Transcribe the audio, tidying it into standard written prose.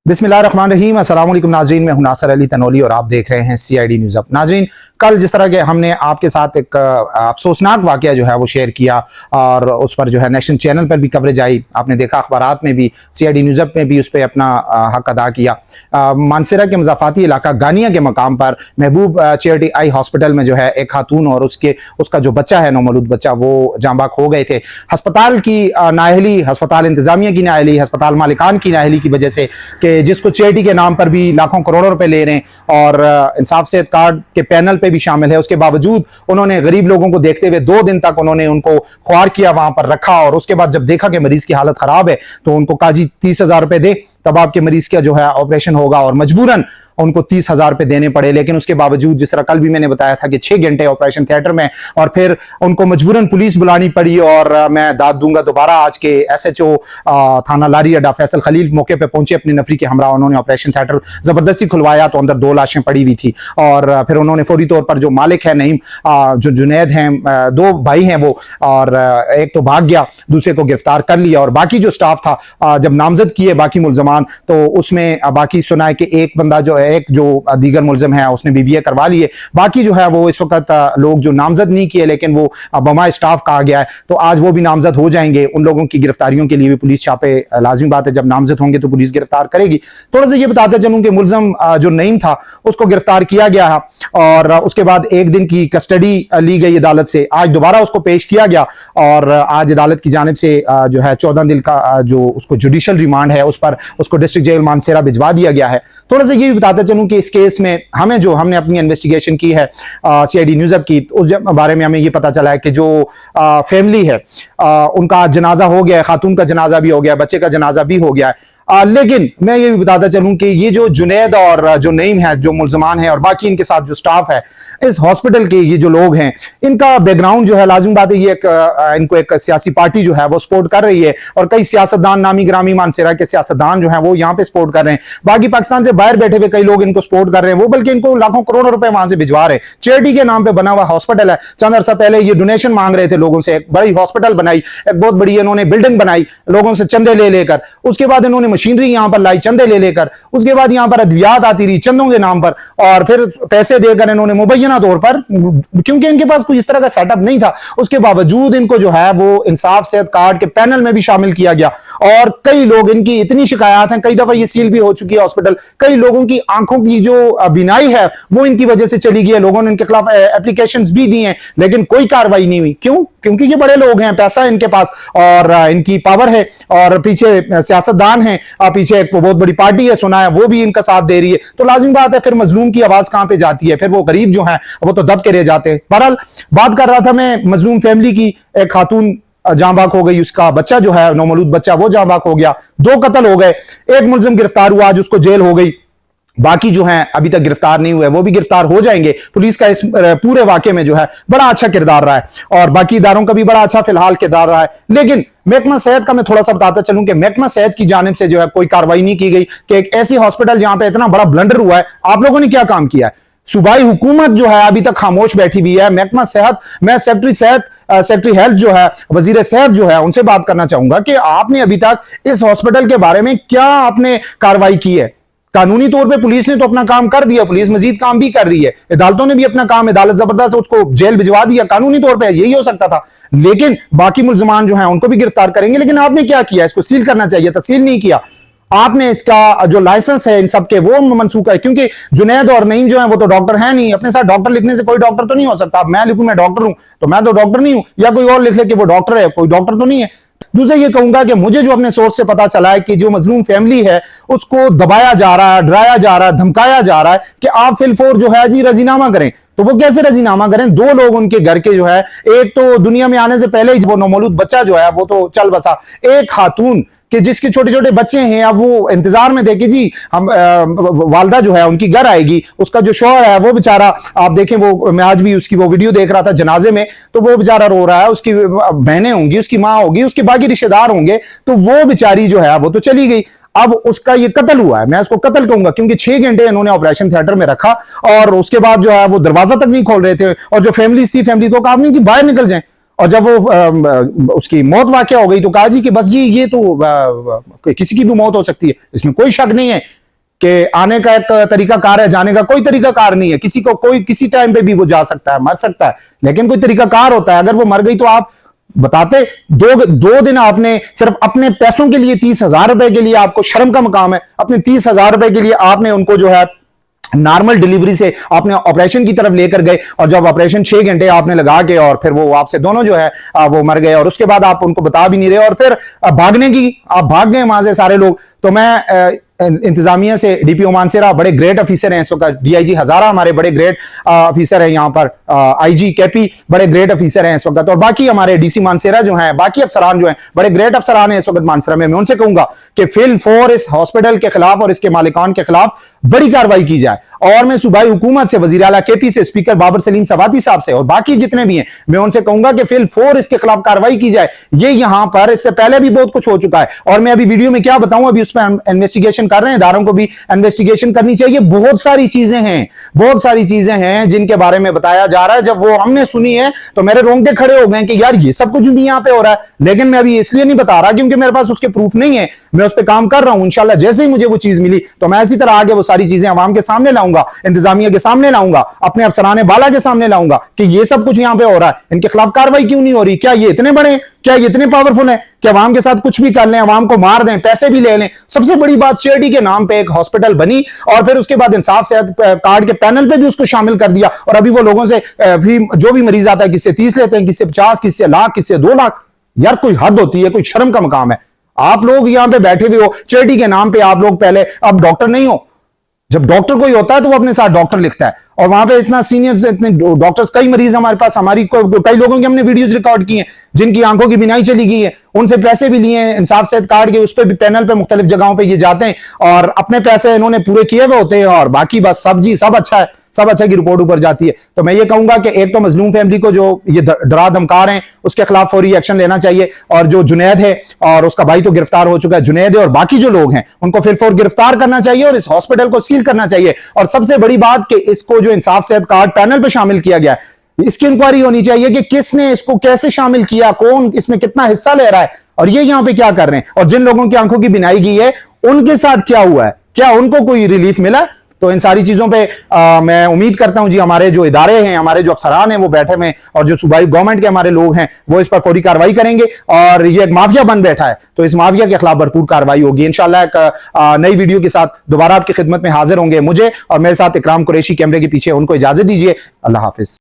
बिस्मिल्लाहिर्रहमानिर्रहीम। अस्सलाम वालेकुम नाजरीन, मैं हूं नासर अली तनोली और आप देख रहे हैं CID न्यूज़ अप। नाजरीन, कल जिस तरह के हमने आपके साथ एक अफसोसनाक वाकया जो है वो शेयर किया और उस पर जो है नेशनल चैनल पर भी कवरेज आई, आपने देखा अखबारात में भी, CID न्यूज़ अप में भी उस पर अपना हक अदा किया। मानसरा के मज़ाफ़ाती इलाका गानिया के मकाम पर महबूब चैरिटी आई हॉस्पिटल में जो है एक खातून और उसका जो बच्चा है, नौमौलूद बच्चा, वो जांबाक हो गए थे। अस्पताल की नाअहली, अस्पताल इंतजामिया की नाअहली, अस्पताल मालिकान की नाअहली की वजह से कि जिसको चैरिटी के नाम पर भी लाखों करोड़ों रुपए ले रहे हैं और इंसाफ सेहत कार्ड के पैनल पे भी शामिल है, उसके बावजूद उन्होंने गरीब लोगों को देखते हुए 2 दिन तक उन्होंने उनको ख्वार किया, वहां पर रखा और उसके बाद जब देखा कि मरीज की हालत खराब है तो उनको कहा जी 30,000 रुपए दे, तब आपके मरीज का जो है ऑपरेशन होगा, और मजबूरन उनको 30,000 रुपए देने पड़े। लेकिन उसके बावजूद, जिस तरह कल भी मैंने बताया था कि 6 घंटे ऑपरेशन थिएटर में, और फिर उनको मजबूरन पुलिस बुलानी पड़ी। और मैं दाद दूंगा दोबारा, आज के SHO थाना लारी अड्डा फैसल खलील मौके पे पहुंचे अपनी नफरी के हमरा, उन्होंने ऑपरेशन थिएटर जबरदस्ती खुलवाया तो अंदर 2 लाशें पड़ी हुई थी। और फिर उन्होंने फौरी तौर पर जो मालिक है नईम, जो जुनैद हैं, 2 भाई हैं वो, और एक तो भाग गया, दूसरे को गिरफ्तार कर लिया। और बाकी जो स्टाफ था जब नामजद किए बाकी मुल्जमान, तो उसमें बाकी सुना है कि एक बंदा जो एक जो दीगर मुल्जिम है उसने BBA करवा लिए, बाकी जो है वो इस वक्त लोग जो नामजद नहीं किए लेकिन वो बमा स्टाफ कहा गया है, तो आज वो भी नामजद हो जाएंगे। उन लोगों की गिरफ्तारियों के लिए भी पुलिस छापे, लाजिमी बात है, जब नामजद होंगे तो पुलिस गिरफ्तार करेगी। थोड़ा सा ये बताते चलूं कि मुल्जिम जो नईम था उसको गिरफ्तार किया गया है और उसके बाद 1 दिन की कस्टडी ली गई अदालत से। आज दोबारा उसको पेश किया गया और आज अदालत की जानिब से जो है 14 दिन का जो उसको जुडिशल रिमांड है उस पर उसको डिस्ट्रिक्ट जेल मानसेरा भिजवा दिया गया है। थोड़ा सा ये भी बताते चलूं कि इस केस में हमने अपनी इन्वेस्टिगेशन की है CID न्यूज़ अप की, उस बारे में हमें ये पता चला है कि जो फैमिली है उनका जनाजा हो गया है, खातून का जनाजा भी हो गया, बच्चे का जनाजा भी हो गया है। लेकिन मैं ये भी बताता चलूं कि ये जो जुनैद और जो नईम है, जो मुल्जमान है और बाकी इनके साथ जो स्टाफ है इस हॉस्पिटल के, ये जो लोग हैं, इनका बैकग्राउंड जो है, लाजिम बात है, ये इनको एक सियासी पार्टी जो है वो सपोर्ट कर रही है और कई सियासतदान, नामी ग्रामी मानसेरा के सियासतदान जो है वो यहाँ पे सपोर्ट कर रहे हैं। बाकी पाकिस्तान से बाहर बैठे हुए कई लोग इनको सपोर्ट कर रहे हैं, वो बल्कि इनको लाखों करोड़ों रुपए वहां से भिजवा रहे हैं। चैरिटी के नाम पे बना हुआ हॉस्पिटल है। चंद अरसा पहले ये डोनेशन मांग रहे थे लोगों से, एक बड़ी हॉस्पिटल बनाई, एक बहुत बड़ी इन्होंने बिल्डिंग बनाई लोगों से चंदे ले लेकर, उसके बाद इन्होंने मशीनरी यहां पर लाई चंदे ले लेकर, उसके बाद यहां पर अद्वियात आती रही चंदों के नाम पर, और फिर पैसे देकर इन्होंने मुबैना तौर पर, क्योंकि इनके पास कोई इस तरह का सेटअप नहीं था, उसके बावजूद इनको जो है वो इंसाफ सेहत कार्ड के पैनल में भी शामिल किया गया। और कई लोग, इनकी इतनी शिकायत हैं, कई दफा ये सील भी हो चुकी है हॉस्पिटल, कई लोगों की आंखों की जो बीनाई है वो इनकी वजह से चली गई है। लोगों ने इनके खिलाफ एप्लीकेशंस भी दी हैं लेकिन कोई कार्रवाई नहीं हुई। क्यों? क्योंकि ये बड़े लोग हैं, पैसा है इनके पास और इनकी पावर है और पीछे सियासतदान है, पीछे एक बहुत बड़ी पार्टी है, सुना है, वो भी इनका साथ दे रही है। तो लाजिम बात है फिर मजलूम की आवाज कहां पे जाती है? फिर वो गरीब जो है वो तो दब के रह जाते हैं। बहरहाल बात कर रहा था मैं मजलूम फैमिली की। एक खातून जांबाक हो गई, उसका बच्चा जो है नौमौलूद बच्चा वो जांबाक हो गया, 2 कत्ल हो गए, एक मुल्जिम गिरफ्तार हुआ, आज उसको जेल हो गई, बाकी जो हैं अभी तक गिरफ्तार नहीं हुए, वो भी गिरफ्तार हो जाएंगे। पुलिस का इस पूरे वाकये में जो है बड़ा अच्छा किरदार रहा है और बाकी इदारों का भी बड़ा अच्छा फिलहाल किरदार रहा है। लेकिन महकमा सेहत का मैं थोड़ा सा बताता चलूं कि महकमा सेहत की जानिब से जो है कोई कार्रवाई नहीं की गई कि एक ऐसी हॉस्पिटल जहां पे इतना बड़ा ब्लंडर हुआ है, आप लोगों ने क्या काम किया है? सूबाई हुकूमत जो है अभी तक खामोश बैठी हुई है। महकमा सेहत, मैं सेक्रेटरी हेल्थ जो है, वजीर सेहत जो है, उनसे बात करना चाहूंगा कि आपने अभी तक इस हॉस्पिटल के बारे में क्या आपने कार्रवाई की है? कानूनी तौर पे पुलिस ने तो अपना काम कर दिया, पुलिस मजीद काम भी कर रही है, अदालतों ने भी अपना काम, अदालत जबरदस्त उसको जेल भिजवा दिया, कानूनी तौर पे यही हो सकता था। लेकिन बाकी मुल्जमान जो है उनको भी गिरफ्तार करेंगे, लेकिन आपने क्या किया? इसको सील करना चाहिए था, सील नहीं किया आपने। इसका जो लाइसेंस है इन सब के वो मनसूख है, क्योंकि जुनैद और नईम जो है वो तो डॉक्टर है नहीं, अपने साथ डॉक्टर लिखने से कोई डॉक्टर तो नहीं हो सकता। मैं लिखूं मैं डॉक्टर हूं तो मैं तो डॉक्टर नहीं हूं, या कोई और लिख ले कि वो डॉक्टर है, कोई डॉक्टर तो नहीं है। दूसरा ये कहूंगा कि मुझे जो अपने सोर्स से पता चला है कि जो मजलूम फैमिली है उसको दबाया जा रहा है, डराया जा रहा है, धमकाया जा रहा है कि आप फिलफोर जो है जी रजीनामा करें। तो वो कैसे रजीनामा करें? 2 लोग उनके घर के जो है, एक तो दुनिया में आने से पहले ही वो नौमौलूद बच्चा जो है वो तो चल बसा, एक खातून कि जिसके छोटे छोटे बच्चे हैं, अब वो इंतजार में देखे जी हम वालदा जो है उनकी घर आएगी, उसका जो शौहर है वो बेचारा, आप देखें वो, मैं आज भी उसकी वो वीडियो देख रहा था जनाजे में, तो वो बेचारा रो रहा है, उसकी बहनें होंगी, उसकी माँ होगी, उसके बाकी रिश्तेदार होंगे, तो वो बेचारी जो है वो तो चली गई। अब उसका ये कत्ल हुआ है, मैं उसको कत्ल कहूंगा क्योंकि 6 घंटे इन्होंने ऑपरेशन थिएटर में रखा और उसके बाद जो है वो दरवाजा तक नहीं खोल रहे थे, और जो फैमिली थी, फैमिली को कहा नहीं जी बाहर निकल जाए, और जब वो उसकी मौत वाक़या हो गई तो कहा जी कि बस जी ये तो किसी की भी मौत हो सकती है, इसमें कोई शक नहीं है कि आने का एक तरीका कार है, जाने का कोई तरीका कार नहीं है। किसी को कोई किसी टाइम पे भी वो जा सकता है, मर सकता है, लेकिन कोई तरीका कार होता है। अगर वो मर गई तो आप बताते, दो दिन आपने सिर्फ अपने पैसों के लिए 30,000 रुपए के लिए, आपको शर्म का मकाम है, अपने 30,000 रुपए के लिए आपने उनको जो है नॉर्मल डिलीवरी से आपने ऑपरेशन की तरफ लेकर गए, और जब ऑपरेशन 6 घंटे आपने लगा के और फिर वो आपसे दोनों जो है वो मर गए, और उसके बाद आप उनको बता भी नहीं रहे, और फिर भागने की आप भाग गए वहां से सारे लोग। तो मैं इंतजामिया से डीपीओ मानसेरा बड़े ग्रेट ऑफिसर हैं इस वक्त, डीआईजी हजारा हमारे बड़े ग्रेट ऑफिसर हैं यहाँ पर, आईजी केपी बड़े ग्रेट ऑफिसर हैं इस वक्त, और बाकी हमारे डीसी मानसेरा जो हैं, बाकी अफसरान जो हैं बड़े ग्रेट अफसरान हैं इस वक्त मानसेरा में। मैं उनसे कहूंगा कि फिल फॉर इस हॉस्पिटल के खिलाफ और इसके मालिकान के खिलाफ बड़ी कार्रवाई की जाए। और मैं सूबाई हुकूमत से, वजीर आला केपी से, स्पीकर बाबर सलीम सवाती साहब से और बाकी जितने भी हैं, मैं उनसे कहूंगा कि फिल फोर इसके खिलाफ कार्रवाई की जाए। ये यहां पर इससे पहले भी बहुत कुछ हो चुका है, और मैं अभी वीडियो में क्या बताऊं, अभी उस पर इन्वेस्टिगेशन कर रहे हैं, इदारों को भी इन्वेस्टिगेशन करनी चाहिए। बहुत सारी चीजें हैं, बहुत सारी चीजें हैं जिनके बारे में बताया जा रहा है। जब वो हमने सुनी है तो मेरे रोंगटे खड़े हो गए कि यार ये सब कुछ भी यहां पे हो रहा है, लेकिन मैं अभी इसलिए नहीं बता रहा क्योंकि मेरे पास उसके प्रूफ नहीं है। मैं उस पर काम कर रहा हूं, इंशाल्लाह जैसे ही मुझे वो चीज मिली तो मैं इसी तरह आगे वो सारी चीजें अवाम के सामने लाऊंगा, इंतजामिया के सामने लाऊंगा, अपने अफसराने बाला के सामने लाऊंगा कि ये सब कुछ यहां पे हो रहा है, इनके खिलाफ कार्रवाई क्यों नहीं हो रही। क्या ये इतने बड़े, क्या ये इतने पावरफुल है कि अवाम के साथ कुछ भी कर लें, अवाम को मार दें, पैसे भी ले लें। सबसे बड़ी बात, चैरिटी के नाम पे एक हॉस्पिटल बनी और फिर उसके बाद इंसाफ सेहत कार्ड के पैनल पे भी उसको शामिल कर दिया, और अभी वो लोगों से जो भी मरीज आता है किससे 30 लेते हैं, किससे 50, किससे लाख, किससे 2 लाख। यार कोई हद होती है, कोई शर्म का मकाम है। आप लोग यहां पे बैठे हुए हो चैरिटी के नाम पे, आप लोग पहले, अब डॉक्टर नहीं हो, जब डॉक्टर कोई होता है तो वो अपने साथ डॉक्टर लिखता है, और वहां पे इतना सीनियर, इतने डॉक्टर्स, कई मरीज हमारे पास, हमारी कई लोगों की हमने वीडियोस रिकॉर्ड की हैं जिनकी आंखों की बिनाई चली गई है, उनसे पैसे भी लिए हैं इंसाफ सेहत कार्ड के, उस पर भी पैनल पे मुख्तलिफ जगहों पे ये जाते हैं और अपने पैसे इन्होंने पूरे किए हुए होते हैं, और बाकी बस सब जी सब अच्छा है, सब अच्छा की रिपोर्ट ऊपर जाती है। तो मैं ये कहूंगा कि एक तो मजलूम फैमिली को जो ये डरा धमका रहे हैं उसके खिलाफ फौरी एक्शन लेना चाहिए, और जो जुनैद है और उसका भाई तो गिरफ्तार हो चुका है, जुनैद है और बाकी जो लोग हैं उनको फिर फौर गिरफ्तार करना चाहिए और इस हॉस्पिटल को सील करना चाहिए। और सबसे बड़ी बात कि इसको जो इंसाफ सेहत कार्ड पैनल पर शामिल किया गया है, इसकी इंक्वायरी होनी चाहिए कि किसने इसको कैसे शामिल किया, कौन इसमें कितना हिस्सा ले रहा है, और ये यहां पे क्या कर रहे हैं, और जिन लोगों की आंखों की बिनाई गई है उनके साथ क्या हुआ है, क्या उनको कोई रिलीफ मिला। तो इन सारी चीजों पे मैं उम्मीद करता हूं जी हमारे जो इदारे हैं, हमारे जो अफसरान हैं वो बैठे में, और जो सूबाई गवर्नमेंट के हमारे लोग हैं वो इस पर फौरी कार्रवाई करेंगे। और ये एक माफिया बन बैठा है तो इस माफिया के खिलाफ भरपूर कार्रवाई होगी। इंशाल्लाह एक नई वीडियो के साथ दोबारा आपकी खिदमत में हाजिर होंगे। मुझे और मेरे साथ इकराम कुरैशी कैमरे के पीछे, उनको इजाजत दीजिए। अल्लाह हाफिज।